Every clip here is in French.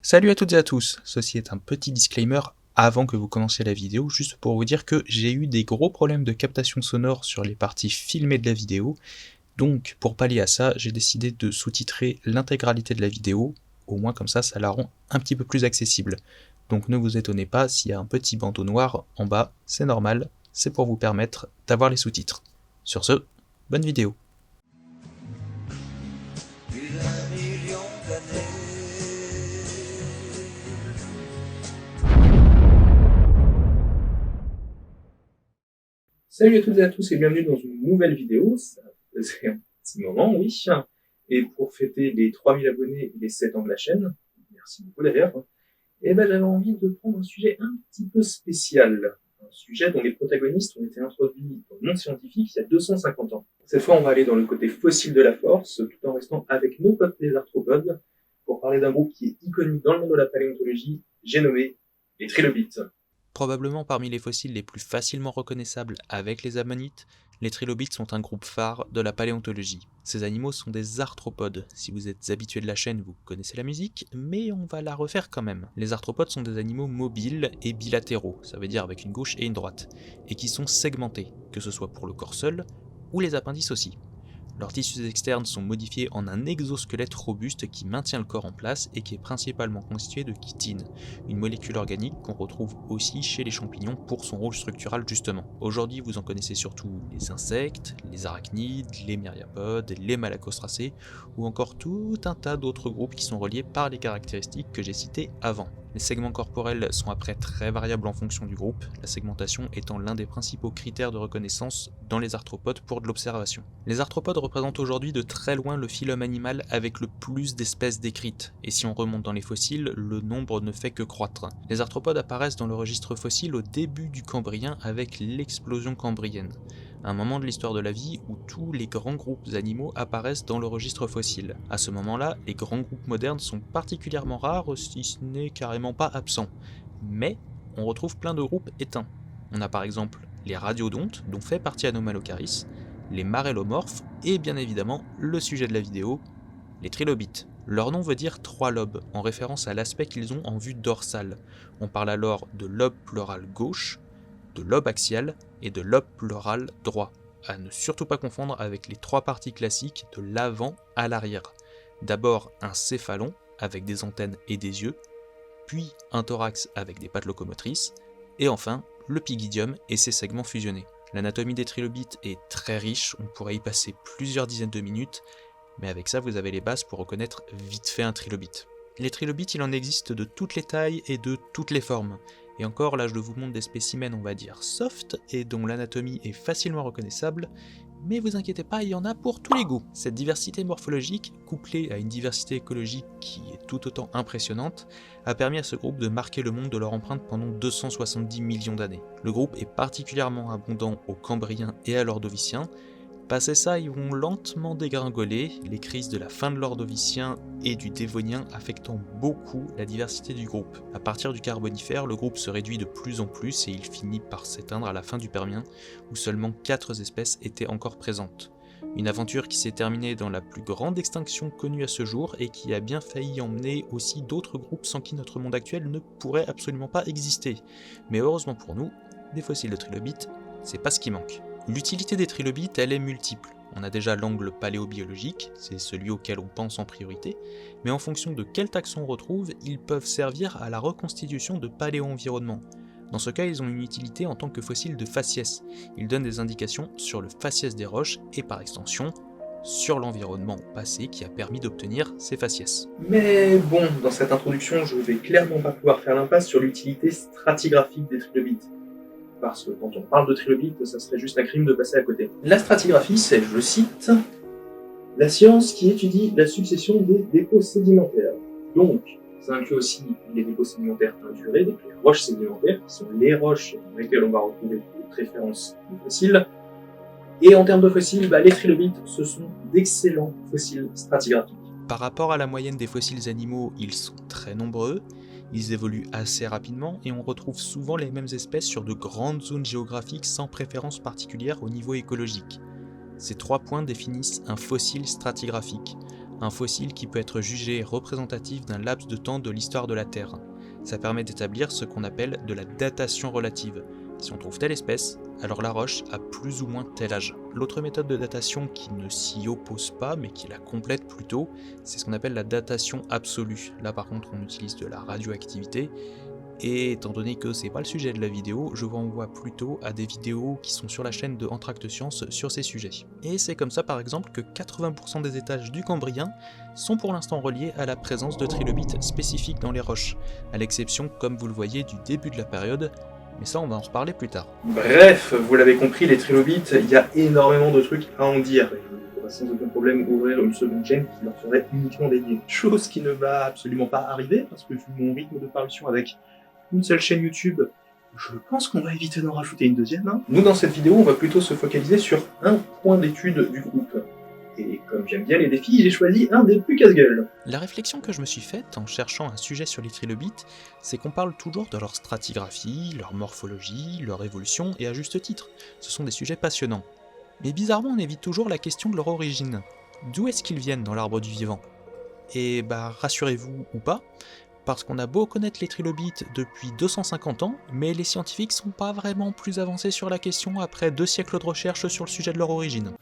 Salut à toutes et à tous, ceci est un petit disclaimer avant que vous commenciez la vidéo, juste pour vous dire que j'ai eu des gros problèmes de captation sonore sur les parties filmées de la vidéo, donc pour pallier à ça, j'ai décidé de sous-titrer l'intégralité de la vidéo, au moins comme ça la rend un petit peu plus accessible. Donc ne vous étonnez pas s'il y a un petit bandeau noir en bas, c'est normal, c'est pour vous permettre d'avoir les sous-titres. Sur ce, bonne vidéo. Salut à toutes et à tous et bienvenue dans une nouvelle vidéo, ça faisait un petit moment, oui, et pour fêter les 3000 abonnés et les 7 ans de la chaîne, merci beaucoup d'ailleurs, et ben j'avais envie de prendre un sujet un petit peu spécial, un sujet dont les protagonistes ont été introduits dans le monde scientifique il y a 250 ans. Cette fois on va aller dans le côté fossile de la force, tout en restant avec nos potes les arthropodes, pour parler d'un groupe qui est iconique dans le monde de la paléontologie, j'ai nommé les trilobites. Probablement parmi les fossiles les plus facilement reconnaissables avec les ammonites, les trilobites sont un groupe phare de la paléontologie. Ces animaux sont des arthropodes. Si vous êtes habitué de la chaîne, vous connaissez la musique, mais on va la refaire quand même. Les arthropodes sont des animaux mobiles et bilatéraux, ça veut dire avec une gauche et une droite, et qui sont segmentés, que ce soit pour le corps seul ou les appendices aussi. Leurs tissus externes sont modifiés en un exosquelette robuste qui maintient le corps en place et qui est principalement constitué de chitine, une molécule organique qu'on retrouve aussi chez les champignons pour son rôle structural justement. Aujourd'hui vous en connaissez surtout les insectes, les arachnides, les myriapodes, les malacostracés ou encore tout un tas d'autres groupes qui sont reliés par les caractéristiques que j'ai citées avant. Les segments corporels sont après très variables en fonction du groupe, la segmentation étant l'un des principaux critères de reconnaissance dans les arthropodes pour de l'observation. Les arthropodes représentent aujourd'hui de très loin le phylum animal avec le plus d'espèces décrites, et si on remonte dans les fossiles, le nombre ne fait que croître. Les arthropodes apparaissent dans le registre fossile au début du Cambrien avec l'explosion cambrienne, un moment de l'histoire de la vie où tous les grands groupes animaux apparaissent dans le registre fossile. À ce moment-là, les grands groupes modernes sont particulièrement rares, si ce n'est carrément pas absents. Mais on retrouve plein de groupes éteints. On a par exemple les radiodontes, dont fait partie Anomalocaris, les marellomorphes, et bien évidemment, le sujet de la vidéo, les trilobites. Leur nom veut dire trois lobes, en référence à l'aspect qu'ils ont en vue dorsale. On parle alors de lobe pleural gauche, de lobe axial et de lobe pleural droit, à ne surtout pas confondre avec les trois parties classiques de l'avant à l'arrière. D'abord un céphalon avec des antennes et des yeux, puis un thorax avec des pattes locomotrices, et enfin le pygidium et ses segments fusionnés. L'anatomie des trilobites est très riche, on pourrait y passer plusieurs dizaines de minutes, mais avec ça vous avez les bases pour reconnaître vite fait un trilobite. Les trilobites, il en existe de toutes les tailles et de toutes les formes. Et encore, là je vous montre des spécimens on va dire soft et dont l'anatomie est facilement reconnaissable, mais vous inquiétez pas, il y en a pour tous les goûts. Cette diversité morphologique, couplée à une diversité écologique qui est tout autant impressionnante, a permis à ce groupe de marquer le monde de leur empreinte pendant 270 millions d'années. Le groupe est particulièrement abondant au Cambrien et à l'Ordovicien. Passé ça, ils vont lentement dégringoler, les crises de la fin de l'Ordovicien et du Dévonien affectant beaucoup la diversité du groupe. À partir du Carbonifère, le groupe se réduit de plus en plus et il finit par s'éteindre à la fin du Permien, où seulement 4 espèces étaient encore présentes. Une aventure qui s'est terminée dans la plus grande extinction connue à ce jour et qui a bien failli emmener aussi d'autres groupes sans qui notre monde actuel ne pourrait absolument pas exister. Mais heureusement pour nous, des fossiles de trilobites, c'est pas ce qui manque. L'utilité des trilobites, elle est multiple. On a déjà l'angle paléobiologique, c'est celui auquel on pense en priorité, mais en fonction de quel taxon on retrouve, ils peuvent servir à la reconstitution de paléo-environnement. Dans ce cas, ils ont une utilité en tant que fossiles de faciès. Ils donnent des indications sur le faciès des roches et par extension, sur l'environnement passé qui a permis d'obtenir ces faciès. Mais bon, dans cette introduction, je vais clairement pas pouvoir faire l'impasse sur l'utilité stratigraphique des trilobites. Parce que quand on parle de trilobites, ça serait juste un crime de passer à côté. La stratigraphie, c'est, je cite, la science qui étudie la succession des dépôts sédimentaires. Donc, ça inclut aussi les dépôts sédimentaires indurés, donc les roches sédimentaires, qui sont les roches dans lesquelles on va retrouver de préférence les fossiles. Et en termes de fossiles, les trilobites, ce sont d'excellents fossiles stratigraphiques. Par rapport à la moyenne des fossiles animaux, ils sont très nombreux, ils évoluent assez rapidement et on retrouve souvent les mêmes espèces sur de grandes zones géographiques sans préférence particulière au niveau écologique. Ces 3 points définissent un fossile stratigraphique. un fossile qui peut être jugé représentatif d'un laps de temps de l'histoire de la Terre. Ça permet d'établir ce qu'on appelle de la datation relative. Si on trouve telle espèce, alors la roche a plus ou moins tel âge. L'autre méthode de datation qui ne s'y oppose pas, mais qui la complète plutôt, c'est ce qu'on appelle la datation absolue. Là par contre on utilise de la radioactivité, et étant donné que c'est pas le sujet de la vidéo, je vous renvoie plutôt à des vidéos qui sont sur la chaîne de Entracte Science sur ces sujets. Et c'est comme ça par exemple que 80% des étages du Cambrien sont pour l'instant reliés à la présence de trilobites spécifiques dans les roches, à l'exception, comme vous le voyez, du début de la période, mais ça on va en reparler plus tard. Bref, vous l'avez compris, les trilobites, il y a énormément de trucs à en dire. Je pourrais sans aucun problème ouvrir une seconde chaîne qui leur serait uniquement dédiée. Chose qui ne va absolument pas arriver, parce que vu mon rythme de parution avec une seule chaîne YouTube, je pense qu'on va éviter d'en rajouter une deuxième. Nous, dans cette vidéo, on va plutôt se focaliser sur un point d'étude du groupe. Et comme j'aime bien les défis, j'ai choisi un des plus casse-gueule. La réflexion que je me suis faite en cherchant un sujet sur les trilobites, c'est qu'on parle toujours de leur stratigraphie, leur morphologie, leur évolution, et à juste titre, ce sont des sujets passionnants. Mais bizarrement, on évite toujours la question de leur origine. D'où est-ce qu'ils viennent dans l'arbre du vivant? Et rassurez-vous ou pas, parce qu'on a beau connaître les trilobites depuis 250 ans, mais les scientifiques sont pas vraiment plus avancés sur la question après 2 siècles de recherche sur le sujet de leur origine.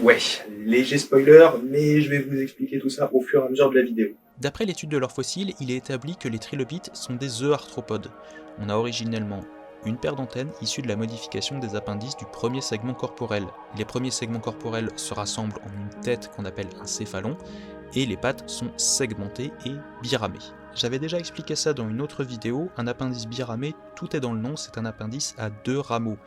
Ouais, léger spoiler, mais je vais vous expliquer tout ça au fur et à mesure de la vidéo. D'après l'étude de leurs fossiles, il est établi que les trilobites sont des œufs arthropodes. On a originellement une paire d'antennes issues de la modification des appendices du premier segment corporel. Les premiers segments corporels se rassemblent en une tête qu'on appelle un céphalon, et les pattes sont segmentées et biramées. J'avais déjà expliqué ça dans une autre vidéo, un appendice biramé, tout est dans le nom, c'est un appendice à 2 rameaux.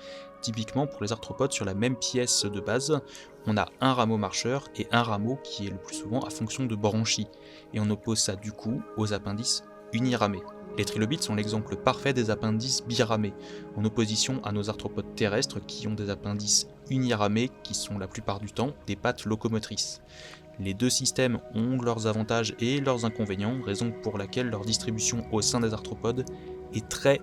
Typiquement pour les arthropodes, sur la même pièce de base, on a un rameau marcheur et un rameau qui est le plus souvent à fonction de branchie, et on oppose ça du coup aux appendices uniramés. Les trilobites sont l'exemple parfait des appendices biramés, en opposition à nos arthropodes terrestres qui ont des appendices uniramés qui sont la plupart du temps des pattes locomotrices. Les deux systèmes ont leurs avantages et leurs inconvénients, raison pour laquelle leur distribution au sein des arthropodes est très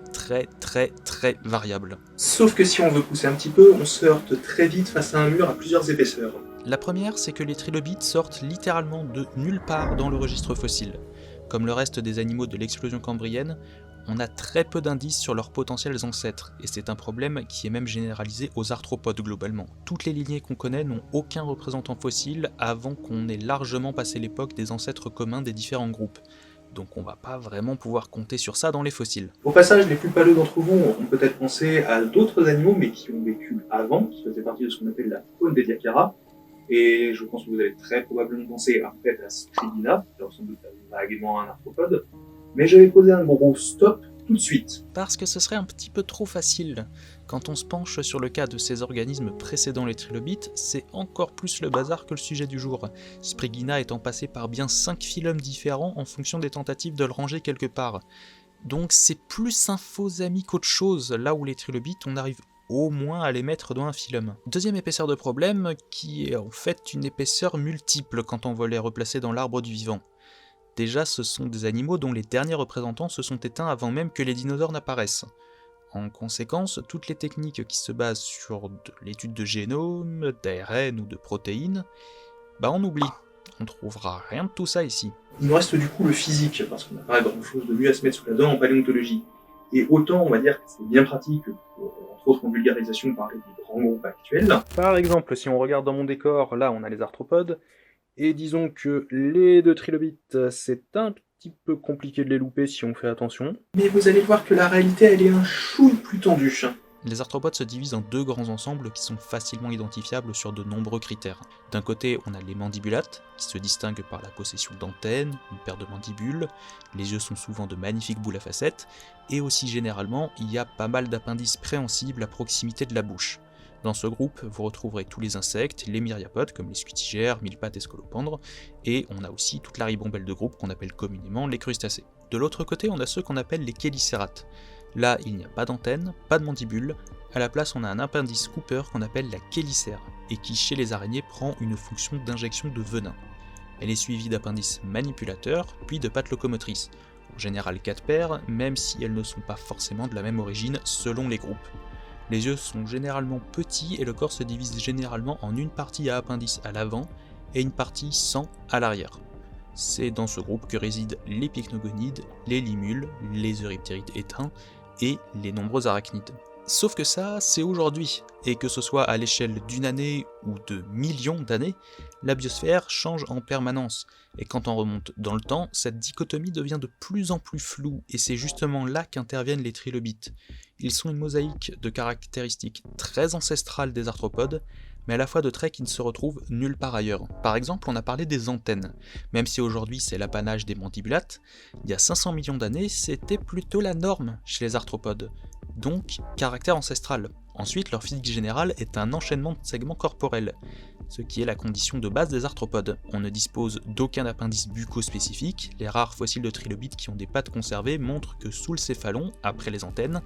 variable. Sauf que si on veut pousser un petit peu, on se heurte très vite face à un mur à plusieurs épaisseurs. La première, c'est que les trilobites sortent littéralement de nulle part dans le registre fossile. Comme le reste des animaux de l'explosion cambrienne, on a très peu d'indices sur leurs potentiels ancêtres, et c'est un problème qui est même généralisé aux arthropodes globalement. Toutes les lignées qu'on connaît n'ont aucun représentant fossile avant qu'on ait largement passé l'époque des ancêtres communs des différents groupes. Donc on va pas vraiment pouvoir compter sur ça dans les fossiles. Au passage, les plus paleux d'entre vous ont peut-être pensé à d'autres animaux, mais qui ont vécu avant, qui faisaient partie de ce qu'on appelle la faune des Diacara, et je pense que vous allez très probablement penser en fait à Stridina, qui ressemble vaguement à un arthropode, mais je vais poser un gros stop tout de suite. Parce que ce serait un petit peu trop facile. Quand on se penche sur le cas de ces organismes précédant les trilobites, c'est encore plus le bazar que le sujet du jour, Sprigina étant passé par bien 5 phylums différents en fonction des tentatives de le ranger quelque part. Donc c'est plus un faux ami qu'autre chose, là où les trilobites on arrive au moins à les mettre dans un phylum. Deuxième épaisseur de problème, qui est en fait une épaisseur multiple quand on veut les replacer dans l'arbre du vivant. Déjà, ce sont des animaux dont les derniers représentants se sont éteints avant même que les dinosaures n'apparaissent. En conséquence, toutes les techniques qui se basent sur l'étude de génome, d'ARN ou de protéines, on oublie. On trouvera rien de tout ça ici. Il nous reste du coup le physique, parce qu'on n'a pas grand chose de mieux à se mettre sous la dent en paléontologie. Et autant, on va dire que c'est bien pratique, entre autres en vulgarisation, parler des grands groupes actuels. Par exemple, si on regarde dans mon décor, là on a les arthropodes, et disons que les deux trilobites, c'est un petit peu compliqué de les louper si on fait attention. Mais vous allez voir que la réalité, elle est un chouille plus tendue. Les arthropodes se divisent en 2 grands ensembles qui sont facilement identifiables sur de nombreux critères. D'un côté, on a les mandibulates, qui se distinguent par la possession d'antennes, une paire de mandibules, les yeux sont souvent de magnifiques boules à facettes, et aussi généralement, il y a pas mal d'appendices préhensibles à proximité de la bouche. Dans ce groupe, vous retrouverez tous les insectes, les myriapodes comme les scutigères, mille-pattes et scolopendres, et on a aussi toute la ribambelle de groupe qu'on appelle communément les crustacés. De l'autre côté, on a ceux qu'on appelle les chélicérates. Là, il n'y a pas d'antenne, pas de mandibule, à la place on a un appendice Cooper qu'on appelle la chélicère, et qui chez les araignées prend une fonction d'injection de venin. Elle est suivie d'appendices manipulateurs, puis de pattes locomotrices, en général 4 paires, même si elles ne sont pas forcément de la même origine selon les groupes. Les yeux sont généralement petits et le corps se divise généralement en une partie à appendice à l'avant et une partie sans à l'arrière. C'est dans ce groupe que résident les pycnogonides, les limules, les euryptérides éteints et les nombreux arachnides. Sauf que ça, c'est aujourd'hui, et que ce soit à l'échelle d'une année ou de millions d'années, la biosphère change en permanence, et quand on remonte dans le temps, cette dichotomie devient de plus en plus floue, et c'est justement là qu'interviennent les trilobites. Ils sont une mosaïque de caractéristiques très ancestrales des arthropodes, mais à la fois de traits qui ne se retrouvent nulle part ailleurs. Par exemple, on a parlé des antennes. Même si aujourd'hui c'est l'apanage des mandibulates, il y a 500 millions d'années, c'était plutôt la norme chez les arthropodes. Donc, caractère ancestral. Ensuite, leur physique générale est un enchaînement de segments corporels, ce qui est la condition de base des arthropodes. On ne dispose d'aucun appendice bucco spécifique, les rares fossiles de trilobites qui ont des pattes conservées montrent que sous le céphalon, après les antennes,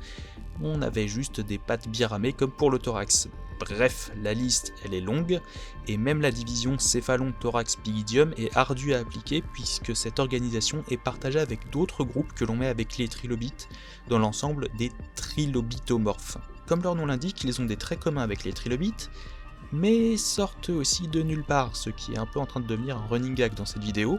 on avait juste des pattes biramées comme pour le thorax. Bref, la liste elle est longue, et même la division céphalon-thorax-pygidium est ardue à appliquer puisque cette organisation est partagée avec d'autres groupes que l'on met avec les trilobites dans l'ensemble des trilobitomorphes. Comme leur nom l'indique, ils ont des traits communs avec les trilobites, mais sortent aussi de nulle part, ce qui est un peu en train de devenir un running gag dans cette vidéo,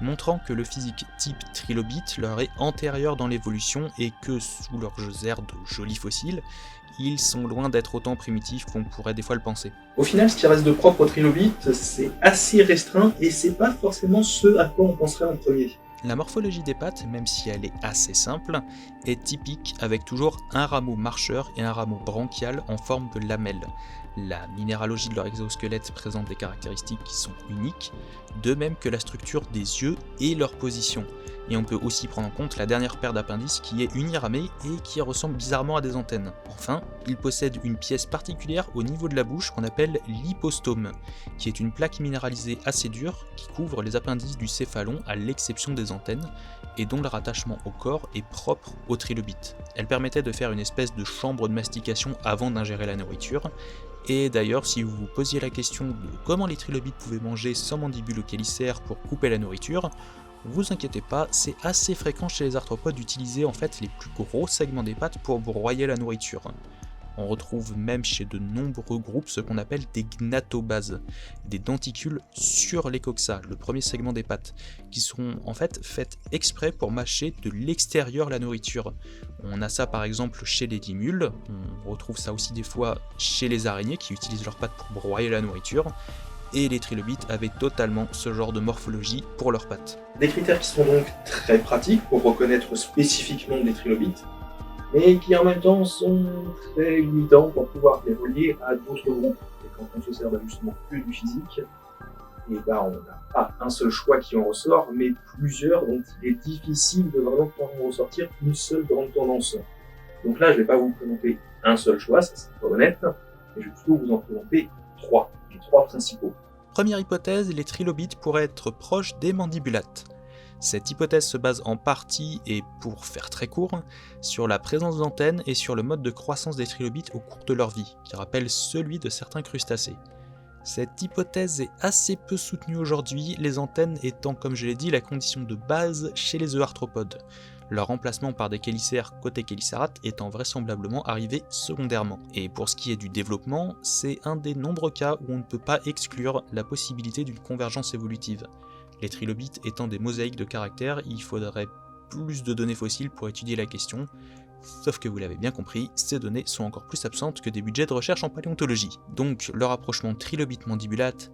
montrant que le physique type trilobite leur est antérieur dans l'évolution et que sous leurs airs de jolis fossiles, ils sont loin d'être autant primitifs qu'on pourrait des fois le penser. Au final, ce qui reste de propre aux trilobites, c'est assez restreint et c'est pas forcément ce à quoi on penserait en premier. La morphologie des pattes, même si elle est assez simple, est typique avec toujours un rameau marcheur et un rameau branchial en forme de lamelle. La minéralogie de leur exosquelette présente des caractéristiques qui sont uniques, de même que la structure des yeux et leur position. Et on peut aussi prendre en compte la dernière paire d'appendices qui est uniramée et qui ressemble bizarrement à des antennes. Enfin, ils possèdent une pièce particulière au niveau de la bouche qu'on appelle l'hypostome, qui est une plaque minéralisée assez dure qui couvre les appendices du céphalon à l'exception des antennes, et dont le rattachement au corps est propre aux trilobites. Elle permettait de faire une espèce de chambre de mastication avant d'ingérer la nourriture, et d'ailleurs si vous vous posiez la question de comment les trilobites pouvaient manger sans mandibule ou chélicère pour couper la nourriture, vous inquiétez pas, c'est assez fréquent chez les arthropodes d'utiliser en fait les plus gros segments des pattes pour broyer la nourriture. On retrouve même chez de nombreux groupes ce qu'on appelle des gnatobases, des denticules sur les coxa, le premier segment des pattes, qui sont en fait faites exprès pour mâcher de l'extérieur la nourriture. On a ça par exemple chez les limules, on retrouve ça aussi des fois chez les araignées qui utilisent leurs pattes pour broyer la nourriture, et les trilobites avaient totalement ce genre de morphologie pour leurs pattes. Des critères qui sont donc très pratiques pour reconnaître spécifiquement des trilobites, mais qui en même temps sont très limitants pour pouvoir les relier à d'autres groupes. Et quand on se sert justement que du physique, et on n'a pas un seul choix qui en ressort, mais plusieurs, donc il est difficile de vraiment pouvoir en ressortir une seule grande tendance. Donc là, je ne vais pas vous présenter un seul choix, ça c'est pas honnête, mais je vais plutôt vous en présenter les trois principaux. Première hypothèse, les trilobites pourraient être proches des mandibulates. Cette hypothèse se base en partie, et pour faire très court, sur la présence d'antennes et sur le mode de croissance des trilobites au cours de leur vie, qui rappelle celui de certains crustacés. Cette hypothèse est assez peu soutenue aujourd'hui, les antennes étant, comme je l'ai dit, la condition de base chez les arthropodes. Leur remplacement par des chélicères côté chélicérate étant vraisemblablement arrivé secondairement. Et pour ce qui est du développement, c'est un des nombreux cas où on ne peut pas exclure la possibilité d'une convergence évolutive. Les trilobites étant des mosaïques de caractères, il faudrait plus de données fossiles pour étudier la question, sauf que vous l'avez bien compris, ces données sont encore plus absentes que des budgets de recherche en paléontologie. Donc le rapprochement trilobite-mandibulate,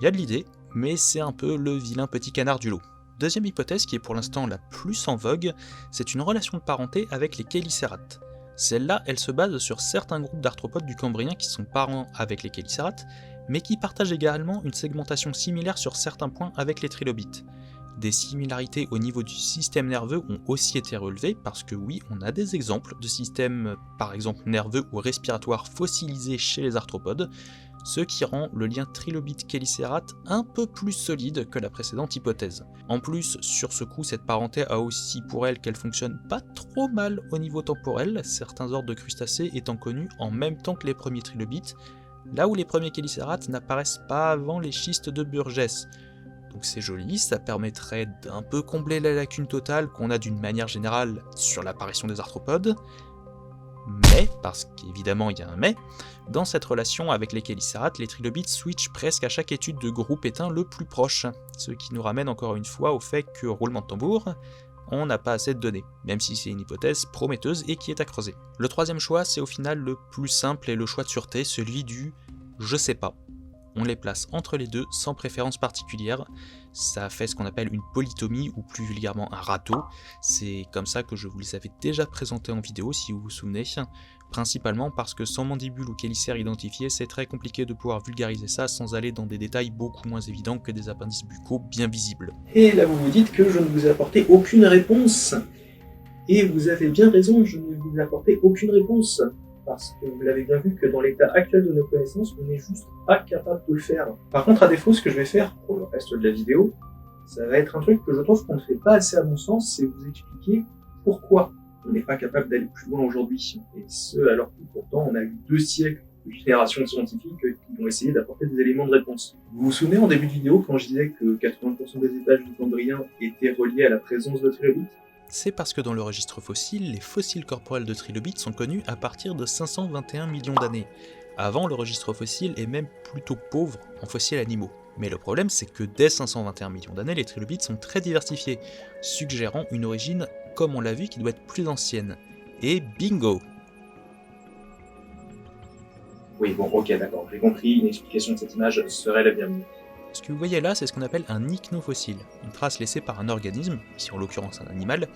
il y a de l'idée, mais c'est un peu le vilain petit canard du lot. Deuxième hypothèse, qui est pour l'instant la plus en vogue, c'est une relation de parenté avec les chélicérates. Celle-là, elle se base sur certains groupes d'arthropodes du Cambrien qui sont parents avec les chélicérates, mais qui partagent également une segmentation similaire sur certains points avec les trilobites. Des similarités au niveau du système nerveux ont aussi été relevées parce que oui, on a des exemples de systèmes, par exemple nerveux ou respiratoires fossilisés chez les arthropodes, ce qui rend le lien trilobite-chélicérate un peu plus solide que la précédente hypothèse. En plus, sur ce coup, cette parenté a aussi pour elle qu'elle fonctionne pas trop mal au niveau temporel, certains ordres de crustacés étant connus en même temps que les premiers trilobites, là où les premiers chélicérates n'apparaissent pas avant les schistes de Burgess. Donc c'est joli, ça permettrait d'un peu combler la lacune totale qu'on a d'une manière générale sur l'apparition des arthropodes, Mais, parce qu'évidemment il y a un mais, dans cette relation avec les chélicérates, les trilobites switchent presque à chaque étude de groupe éteint le plus proche, ce qui nous ramène encore une fois au fait que, roulement de tambour, on n'a pas assez de données, même si c'est une hypothèse prometteuse et qui est à creuser. Le troisième choix, c'est au final le plus simple et le choix de sûreté, celui du « je sais pas ». On les place entre les deux sans préférence particulière, ça fait ce qu'on appelle une polytomie ou plus vulgairement un râteau, c'est comme ça que je vous les avais déjà présentés en vidéo si vous vous souvenez, principalement parce que sans mandibule ou chélicère identifié, c'est très compliqué de pouvoir vulgariser ça sans aller dans des détails beaucoup moins évidents que des appendices buccaux bien visibles. Et là vous vous dites que je ne vous ai apporté aucune réponse. Et vous avez bien raison, je ne vous ai apporté aucune réponse. Parce que vous l'avez bien vu que dans l'état actuel de nos connaissances, on n'est juste pas capable de le faire. Par contre, à défaut, ce que je vais faire pour le reste de la vidéo, ça va être un truc que je trouve qu'on ne fait pas assez à mon sens, c'est vous expliquer pourquoi on n'est pas capable d'aller plus loin aujourd'hui. Et ce, alors que pourtant on a eu 2 siècles de générations de scientifiques qui ont essayé d'apporter des éléments de réponse. Vous vous souvenez en début de vidéo quand je disais que 80% des étages du Cambrien étaient reliés à la présence de trilobites ? C'est parce que dans le registre fossile, les fossiles corporels de trilobites sont connus à partir de 521 millions d'années. Avant, le registre fossile est même plutôt pauvre en fossiles animaux. Mais le problème, c'est que dès 521 millions d'années, les trilobites sont très diversifiés, suggérant une origine, comme on l'a vu, qui doit être plus ancienne. Et bingo! Oui, bon, ok, d'accord, j'ai compris, une explication de cette image serait la bienvenue. Ce que vous voyez là, c'est ce qu'on appelle un ichnofossile, une trace laissée par un organisme, ici en l'occurrence un animal,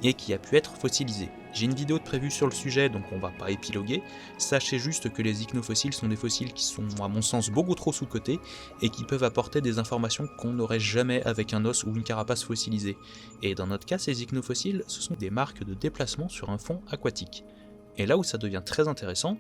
et qui a pu être fossilisé. J'ai une vidéo de prévue sur le sujet, donc on va pas épiloguer. Sachez juste que les ichnofossiles sont des fossiles qui sont, à mon sens, beaucoup trop sous-cotés, et qui peuvent apporter des informations qu'on n'aurait jamais avec un os ou une carapace fossilisée. Et dans notre cas, ces ichnofossiles, ce sont des marques de déplacement sur un fond aquatique. Et là où ça devient très intéressant,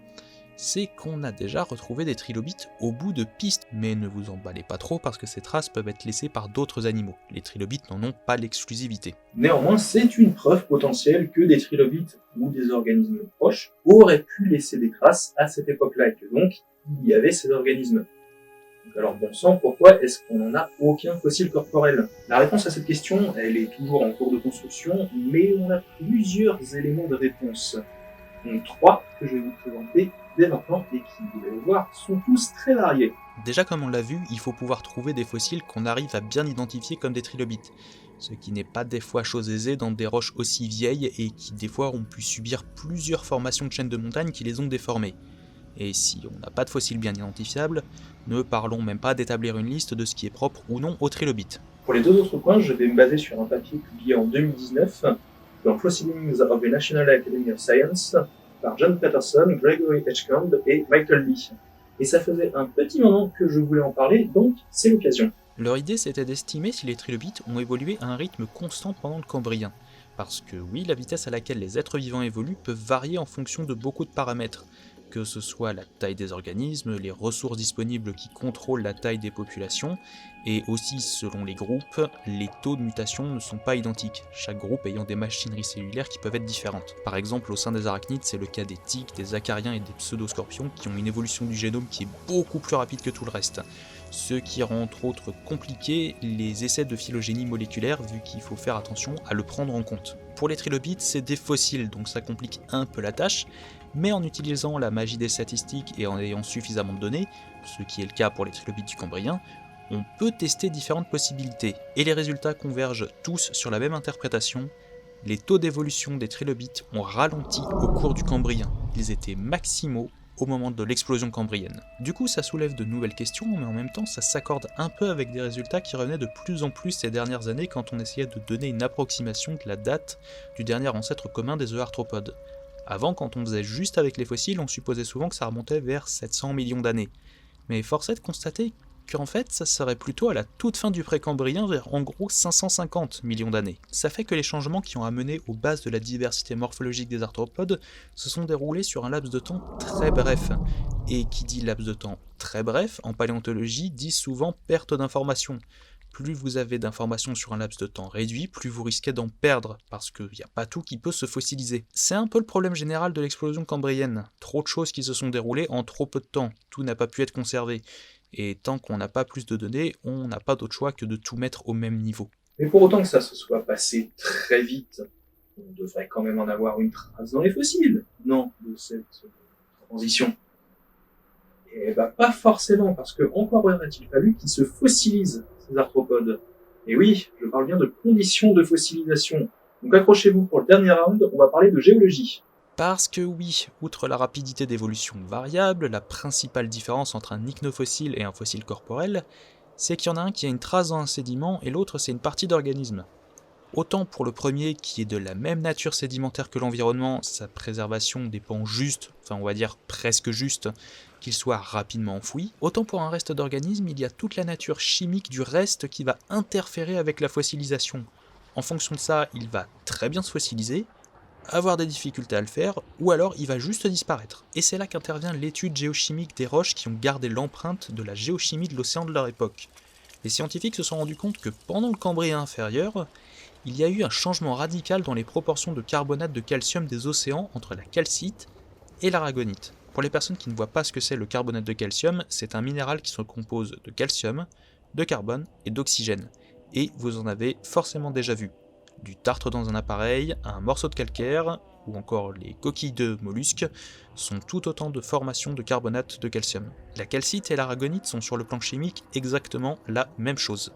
c'est qu'on a déjà retrouvé des trilobites au bout de pistes, mais ne vous emballez pas trop parce que ces traces peuvent être laissées par d'autres animaux. Les trilobites n'en ont pas l'exclusivité. Néanmoins, c'est une preuve potentielle que des trilobites ou des organismes proches auraient pu laisser des traces à cette époque-là, et que donc il y avait ces organismes. Donc alors bon sang, pourquoi est-ce qu'on n'en a aucun fossile corporel? La réponse à cette question, elle est toujours en cours de construction, mais on a plusieurs éléments de réponse. Donc 3 que je vais vous présenter dès maintenant et qui, vous allez le voir, sont tous très variés. Déjà comme on l'a vu, il faut pouvoir trouver des fossiles qu'on arrive à bien identifier comme des trilobites, ce qui n'est pas des fois chose aisée dans des roches aussi vieilles et qui des fois ont pu subir plusieurs formations de chaînes de montagne qui les ont déformées. Et si on n'a pas de fossiles bien identifiables, ne parlons même pas d'établir une liste de ce qui est propre ou non aux trilobites. Pour les 2 autres points, je vais me baser sur un papier publié en 2019 dans Proceedings of the National Academy of Science par John Patterson, Gregory Edgecombe et Michael Lee. Et ça faisait un petit moment que je voulais en parler, donc c'est l'occasion. Leur idée c'était d'estimer si les trilobites ont évolué à un rythme constant pendant le Cambrien. Parce que oui, la vitesse à laquelle les êtres vivants évoluent peut varier en fonction de beaucoup de paramètres, que ce soit la taille des organismes, les ressources disponibles qui contrôlent la taille des populations, et aussi selon les groupes, les taux de mutation ne sont pas identiques, chaque groupe ayant des machineries cellulaires qui peuvent être différentes. Par exemple, au sein des arachnides, c'est le cas des tiques, des acariens et des pseudoscorpions qui ont une évolution du génome qui est beaucoup plus rapide que tout le reste. Ce qui rend entre autres compliqué les essais de phylogénie moléculaire vu qu'il faut faire attention à le prendre en compte. Pour les trilobites, c'est des fossiles donc ça complique un peu la tâche, mais en utilisant la magie des statistiques et en ayant suffisamment de données, ce qui est le cas pour les trilobites du Cambrien, on peut tester différentes possibilités, et les résultats convergent tous sur la même interprétation. Les taux d'évolution des trilobites ont ralenti au cours du Cambrien, ils étaient maximaux au moment de l'explosion cambrienne. Du coup ça soulève de nouvelles questions, mais en même temps ça s'accorde un peu avec des résultats qui revenaient de plus en plus ces dernières années quand on essayait de donner une approximation de la date du dernier ancêtre commun des euarthropodes. Avant, quand on faisait juste avec les fossiles, on supposait souvent que ça remontait vers 700 millions d'années. Mais force est de constater qu'en fait, ça serait plutôt à la toute fin du précambrien vers en gros 550 millions d'années. Ça fait que les changements qui ont amené aux bases de la diversité morphologique des arthropodes se sont déroulés sur un laps de temps très bref. Et qui dit laps de temps très bref, en paléontologie, dit souvent perte d'informations. Plus vous avez d'informations sur un laps de temps réduit, plus vous risquez d'en perdre, parce qu'il n'y a pas tout qui peut se fossiliser. C'est un peu le problème général de l'explosion cambrienne. Trop de choses qui se sont déroulées en trop peu de temps, tout n'a pas pu être conservé. Et tant qu'on n'a pas plus de données, on n'a pas d'autre choix que de tout mettre au même niveau. Mais pour autant que ça se soit passé très vite, on devrait quand même en avoir une trace dans les fossiles. maintenant de cette transition? Et bah pas forcément, parce que encore aurait-il fallu qu'ils se fossilisent, ces arthropodes. Et oui, je parle bien de conditions de fossilisation. Donc accrochez-vous pour le dernier round, on va parler de géologie. Parce que oui, outre la rapidité d'évolution variable, la principale différence entre un ichnofossile et un fossile corporel, c'est qu'il y en a un qui a une trace dans un sédiment et l'autre c'est une partie d'organisme. Autant pour le premier qui est de la même nature sédimentaire que l'environnement, sa préservation dépend juste, enfin on va dire presque juste, qu'il soit rapidement enfoui, autant pour un reste d'organisme, il y a toute la nature chimique du reste qui va interférer avec la fossilisation. En fonction de ça, il va très bien se fossiliser, avoir des difficultés à le faire, ou alors il va juste disparaître. Et c'est là qu'intervient l'étude géochimique des roches qui ont gardé l'empreinte de la géochimie de l'océan de leur époque. Les scientifiques se sont rendus compte que pendant le Cambrien inférieur, il y a eu un changement radical dans les proportions de carbonate de calcium des océans entre la calcite et l'aragonite. Pour les personnes qui ne voient pas ce que c'est le carbonate de calcium, c'est un minéral qui se compose de calcium, de carbone et d'oxygène. Et vous en avez forcément déjà vu. Du tartre dans un appareil, un morceau de calcaire, ou encore les coquilles de mollusques, sont tout autant de formations de carbonate de calcium. La calcite et l'aragonite sont sur le plan chimique exactement la même chose.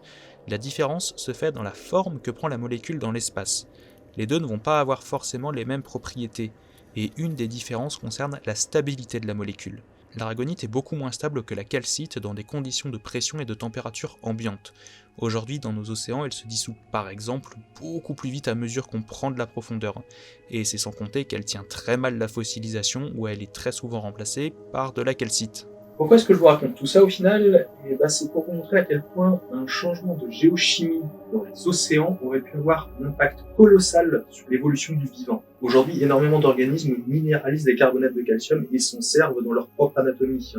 La différence se fait dans la forme que prend la molécule dans l'espace. Les deux ne vont pas avoir forcément les mêmes propriétés, et une des différences concerne la stabilité de la molécule. L'aragonite est beaucoup moins stable que la calcite dans des conditions de pression et de température ambiante. Aujourd'hui, dans nos océans, elle se dissout par exemple beaucoup plus vite à mesure qu'on prend de la profondeur. Et c'est sans compter qu'elle tient très mal la fossilisation, où elle est très souvent remplacée par de la calcite. Pourquoi est-ce que je vous raconte tout ça au final? C'est pour vous montrer à quel point un changement de géochimie dans les océans aurait pu avoir un impact colossal sur l'évolution du vivant. Aujourd'hui, énormément d'organismes minéralisent des carbonates de calcium et s'en servent dans leur propre anatomie.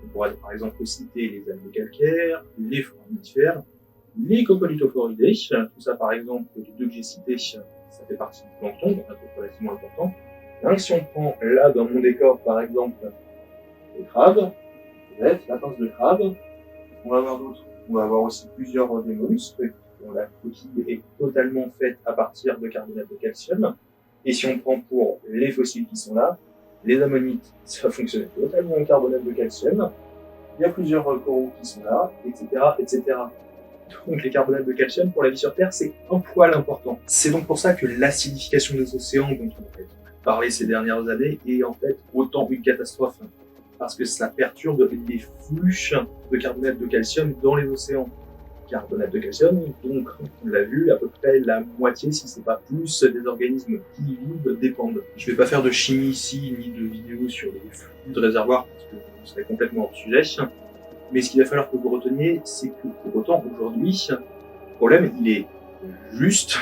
On pourrait par exemple citer les algues calcaires, les foraminifères, les coccolithophoridae, tout ça par exemple, les deux que j'ai cités, ça fait partie du plancton, donc un truc relativement important. Donc, si on prend là dans mon décor par exemple les crabes, la pince de crabe, on va avoir d'autres. On va avoir aussi plusieurs des mollusques, dont la coquille est totalement faite à partir de carbonate de calcium. Et si on prend pour les fossiles qui sont là, les ammonites, ça fonctionne totalement en carbonate de calcium. Il y a plusieurs coraux qui sont là, etc., etc. Donc les carbonates de calcium, pour la vie sur Terre, c'est un poil important. C'est donc pour ça que l'acidification des océans, dont on a parlé ces dernières années, est en fait autant une catastrophe. Parce que ça perturbe les flux de carbonate de calcium dans les océans. Carbonate de calcium, donc on l'a vu, à peu près la moitié, si c'est pas plus, des organismes qui y vivent dépendent. Je vais pas faire de chimie ici, ni de vidéo sur les flux de réservoirs, parce que ce serait complètement hors sujet. Mais ce qu'il va falloir que vous reteniez, c'est que pour autant, aujourd'hui, le problème, il est juste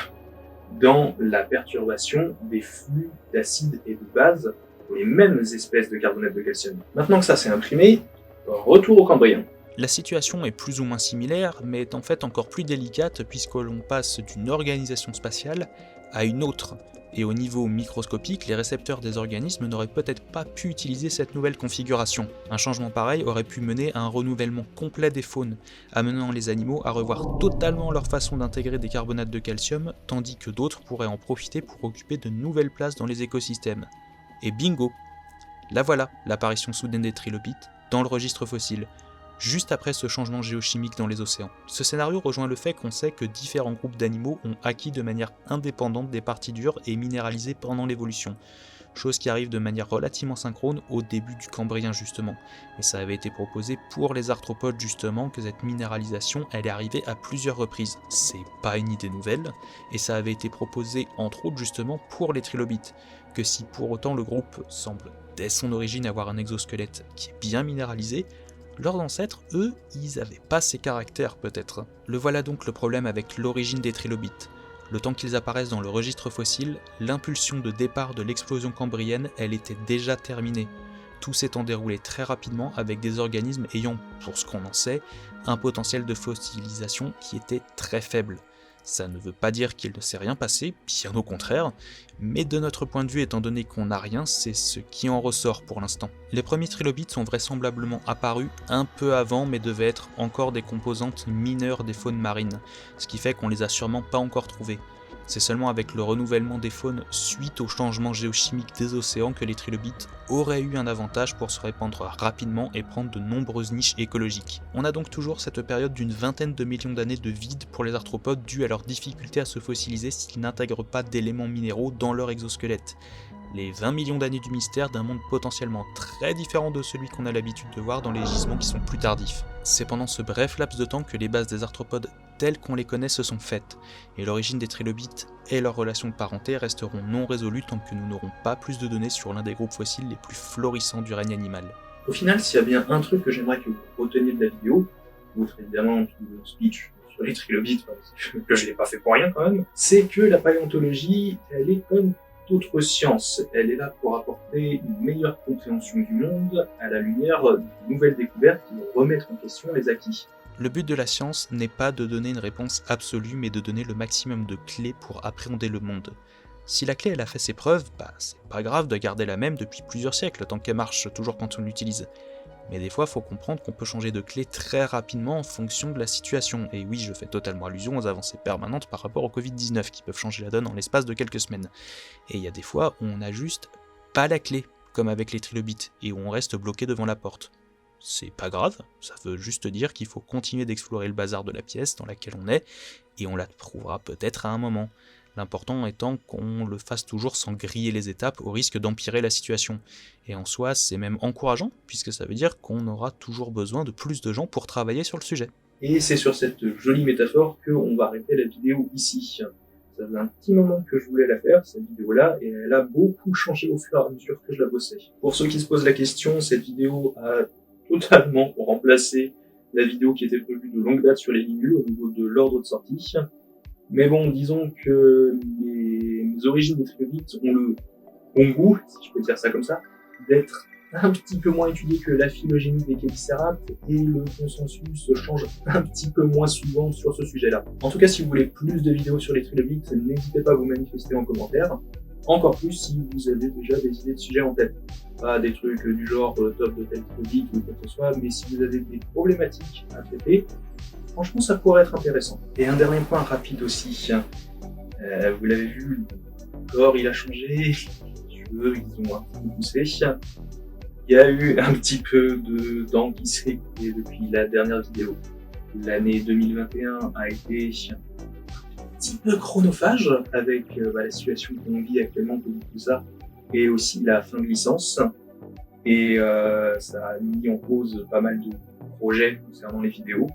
dans la perturbation des flux d'acide et de base pour les mêmes espèces de carbonate de calcium. Maintenant que ça s'est imprimé, retour au Cambrien. La situation est plus ou moins similaire, mais est en fait encore plus délicate puisque l'on passe d'une organisation spatiale à une autre. Et au niveau microscopique, les récepteurs des organismes n'auraient peut-être pas pu utiliser cette nouvelle configuration. Un changement pareil aurait pu mener à un renouvellement complet des faunes, amenant les animaux à revoir totalement leur façon d'intégrer des carbonates de calcium, tandis que d'autres pourraient en profiter pour occuper de nouvelles places dans les écosystèmes. Et bingo! La voilà, l'apparition soudaine des trilobites dans le registre fossile, juste après ce changement géochimique dans les océans. Ce scénario rejoint le fait qu'on sait que différents groupes d'animaux ont acquis de manière indépendante des parties dures et minéralisées pendant l'évolution, chose qui arrive de manière relativement synchrone au début du Cambrien justement, et ça avait été proposé pour les arthropodes justement que cette minéralisation elle est arrivée à plusieurs reprises. C'est pas une idée nouvelle, et ça avait été proposé entre autres justement pour les trilobites, que si pour autant le groupe semble dès son origine avoir un exosquelette qui est bien minéralisé, leurs ancêtres, eux, ils avaient pas ces caractères peut-être. Le voilà donc le problème avec l'origine des trilobites. Le temps qu'ils apparaissent dans le registre fossile, l'impulsion de départ de l'explosion cambrienne, elle était déjà terminée. Tout s'étant déroulé très rapidement avec des organismes ayant, pour ce qu'on en sait, un potentiel de fossilisation qui était très faible. Ça ne veut pas dire qu'il ne s'est rien passé, bien au contraire, mais de notre point de vue, étant donné qu'on n'a rien, c'est ce qui en ressort pour l'instant. Les premiers trilobites sont vraisemblablement apparus un peu avant, mais devaient être encore des composantes mineures des faunes marines, ce qui fait qu'on les a sûrement pas encore trouvés. C'est seulement avec le renouvellement des faunes suite au changement géochimique des océans que les trilobites auraient eu un avantage pour se répandre rapidement et prendre de nombreuses niches écologiques. On a donc toujours cette période d'une vingtaine de millions d'années de vide pour les arthropodes due à leur difficulté à se fossiliser s'ils n'intègrent pas d'éléments minéraux dans leur exosquelette. Les 20 millions d'années du mystère d'un monde potentiellement très différent de celui qu'on a l'habitude de voir dans les gisements qui sont plus tardifs. C'est pendant ce bref laps de temps que les bases des arthropodes telles qu'on les connaît se sont faites, et l'origine des trilobites et leurs relations de parenté resteront non résolues tant que nous n'aurons pas plus de données sur l'un des groupes fossiles les plus florissants du règne animal. Au final, s'il y a bien un truc que j'aimerais que vous reteniez de la vidéo, outre évidemment tout le speech sur les trilobites, parce que je l'ai pas fait pour rien quand même, c'est que la paléontologie, elle est comme d'autres sciences. Elle est là pour apporter une meilleure compréhension du monde à la lumière de nouvelles découvertes qui vont remettre en question les acquis. Le but de la science n'est pas de donner une réponse absolue, mais de donner le maximum de clés pour appréhender le monde. Si la clé elle a fait ses preuves, c'est pas grave de garder la même depuis plusieurs siècles, tant qu'elle marche toujours quand on l'utilise. Mais des fois, faut comprendre qu'on peut changer de clé très rapidement en fonction de la situation. Et oui, je fais totalement allusion aux avancées permanentes par rapport au Covid-19 qui peuvent changer la donne en l'espace de quelques semaines. Et il y a des fois où on n'a juste pas la clé, comme avec les trilobites, et où on reste bloqué devant la porte. C'est pas grave, ça veut juste dire qu'il faut continuer d'explorer le bazar de la pièce dans laquelle on est, et on la trouvera peut-être à un moment. L'important étant qu'on le fasse toujours sans griller les étapes au risque d'empirer la situation. Et en soi, c'est même encourageant, puisque ça veut dire qu'on aura toujours besoin de plus de gens pour travailler sur le sujet. Et c'est sur cette jolie métaphore qu'on va arrêter la vidéo ici. Ça faisait un petit moment que je voulais la faire, cette vidéo-là, et elle a beaucoup changé au fur et à mesure que je la bossais. Pour ceux qui se posent la question, cette vidéo a totalement remplacé la vidéo qui était prévue de longue date sur les limules au niveau de l'ordre de sortie. Mais bon, disons que les origines des trilobites ont le bon goût, si je peux dire ça comme ça, d'être un petit peu moins étudiées que la phylogénie des Chelicerates, et le consensus change un petit peu moins souvent sur ce sujet-là. En tout cas, si vous voulez plus de vidéos sur les trilobites, n'hésitez pas à vous manifester en commentaire. Encore plus si vous avez déjà des idées de sujets en tête. Pas des trucs du genre top de tel trilobite ou quoi que ce soit, mais si vous avez des problématiques à traiter, franchement, ça pourrait être intéressant. Et un dernier point rapide aussi. Vous l'avez vu, le corps, il a changé, les cheveux, ils ont un petit peu poussé. Il y a eu un petit peu de dents qui s'est écoulé depuis la dernière vidéo. L'année 2021 a été un petit peu chronophage avec la situation qu'on vit actuellement, tout ça, et aussi la fin de licence. Et ça a mis en cause pas mal de projets concernant les vidéos.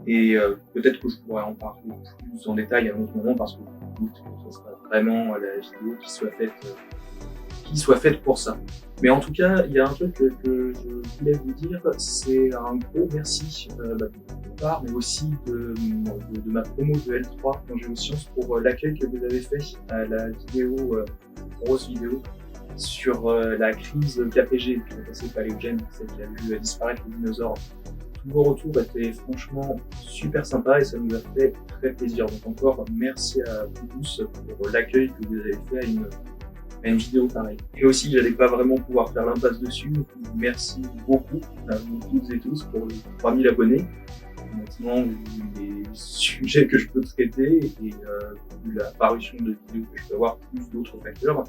Et peut-être que je pourrais en parler plus en détail à un autre moment parce que je doute que ce sera vraiment la vidéo qui soit faite pour ça. Mais en tout cas, il y a un truc que je voulais vous dire, c'est un gros merci de votre part, mais aussi de ma promo de L3 dans Géosciences pour l'accueil que vous avez fait à la vidéo, grosse vidéo, sur la crise KPG qui est passée paléogène, celle qui a vu disparaître les dinosaures. Tous vos retours étaient franchement super sympas et ça nous a fait très plaisir. Donc encore merci à vous tous pour l'accueil que vous avez fait à une vidéo pareille. Et aussi, j'allais pas vraiment pouvoir faire l'impasse dessus. Merci beaucoup à vous toutes et tous pour les 3000 abonnés. Maintenant, vu les sujets que je peux traiter et vu la parution de vidéos que je peux avoir, plus d'autres facteurs,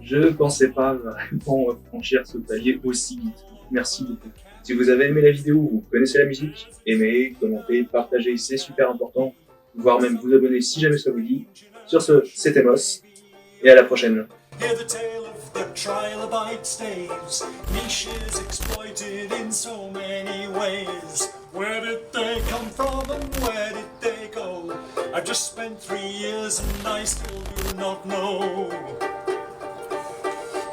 je ne pensais pas vraiment franchir ce palier aussi vite. Merci beaucoup. Si vous avez aimé la vidéo, vous connaissez la musique, aimez, commentez, partagez, c'est super important, voire même vous abonner si jamais ça vous dit. Sur ce, c'était Moss, et à la prochaine. Hear the tale of the trilobite staves, niches exploited in so many ways. Where did they come from and where did they go? I've just spent 3 years and I still do not know.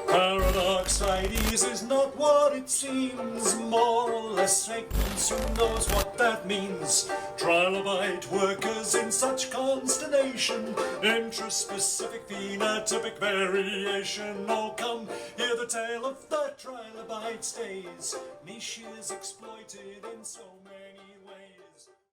Paradoxides is not what it seems, more or less segments, who knows what that means. Trilobite workers in such consternation, intraspecific phenotypic variation. Oh come, hear the tale of the trilobite stays, niches exploited in so